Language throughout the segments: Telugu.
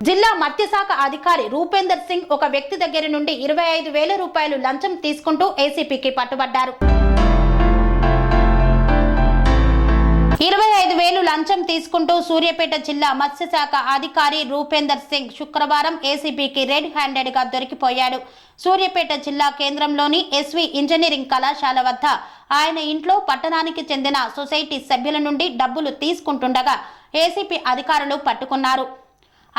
జిల్లా మత్స్యశాఖ అధికారి రూపేందర్ సింగ్ ఒక వ్యక్తి దగ్గర నుండి 25,000 రూపాయలు లంచం తీసుకుంటూ ఏసీపీకి పట్టుబడ్డారు. 25,000 లంచం తీసుకుంటూ సూర్యాపేట జిల్లా మత్స్యశాఖ అధికారి రూపేందర్ సింగ్ శుక్రవారం ఏసీపీకి రెడ్ హ్యాండెడ్ గా దొరికిపోయాడు. సూర్యాపేట జిల్లా కేంద్రంలోని ఎస్వి ఇంజనీరింగ్ కళాశాల వద్ద ఆయన ఇంట్లో పట్టణానికి చెందిన సొసైటీ సభ్యుల నుండి డబ్బులు తీసుకుంటుండగా ఏసీపీ అధికారులు పట్టుకున్నారు.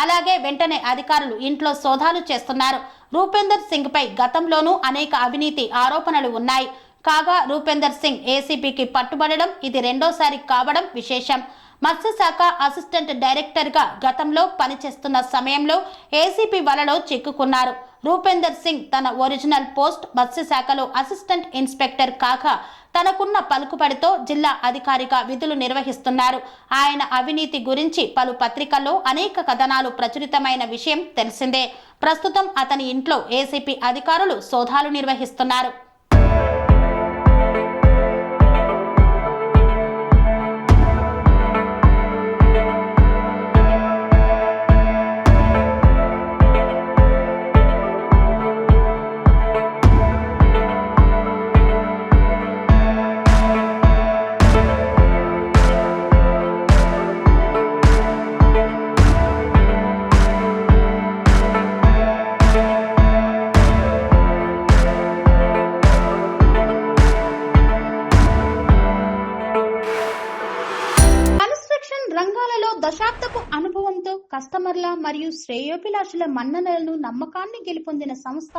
అలాగే వెంటనే అధికారులు ఇంట్లో సోదాలు చేస్తున్నారు. రూపేందర్ సింగ్ పై గతంలోనూ అనేక అవినీతి ఆరోపణలు ఉన్నాయి. కాగా రూపేందర్ సింగ్ ఏసీపీకి పట్టుబడడం ఇది రెండోసారి కావడం విశేషం. మత్స్యశాఖ అసిస్టెంట్ డైరెక్టర్ గా గతంలో పనిచేస్తున్న సమయంలో ఏసీపీ వలలో చిక్కుకున్నారు. రూపేందర్ సింగ్ తన ఒరిజినల్ పోస్ట్ మత్స్యశాఖలో అసిస్టెంట్ ఇన్స్పెక్టర్ కాగా తనకున్న పలుకుబడితో జిల్లా అధికారిగా విధులు నిర్వహిస్తున్నారు. ఆయన అవినీతి గురించి పలు పత్రికల్లో అనేక కథనాలు ప్రచురితమైన విషయం తెలిసిందే. ప్రస్తుతం అతని ఇంట్లో ఏసీపీ అధికారులు సోదాలు నిర్వహిస్తున్నారు. రంగాలలో దశాబ్దపు అనుభవంతో కస్టమర్ల మరియు శ్రేయోభిలాషుల మన్ననలను నమ్మకాన్ని గెలుపొందిన సంస్థ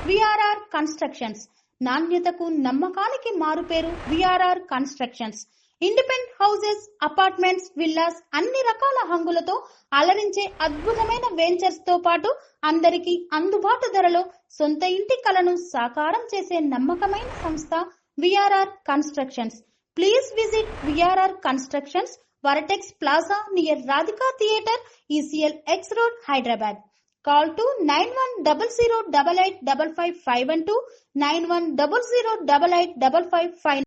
విఆర్ఆర్ కన్స్ట్రక్షన్స్. నాణ్యతకు నమ్మకానికి మారుపేరు VRR constructions. Independent houses, apartments, villas అన్ని రకాల హంగులతో అలరించే అద్భుతమైన వెంచర్స్ తో పాటు అందరికీ అందుబాటు ధరలో సొంత ఇంటి కలను సాకారం చేసే నమ్మకమైన సంస్థ VRR constructions. Please visit VRR constructions, Varatex Plaza near Radhika Theatre, ECL X Road, Hyderabad. Call to 910088555512, 9100885555.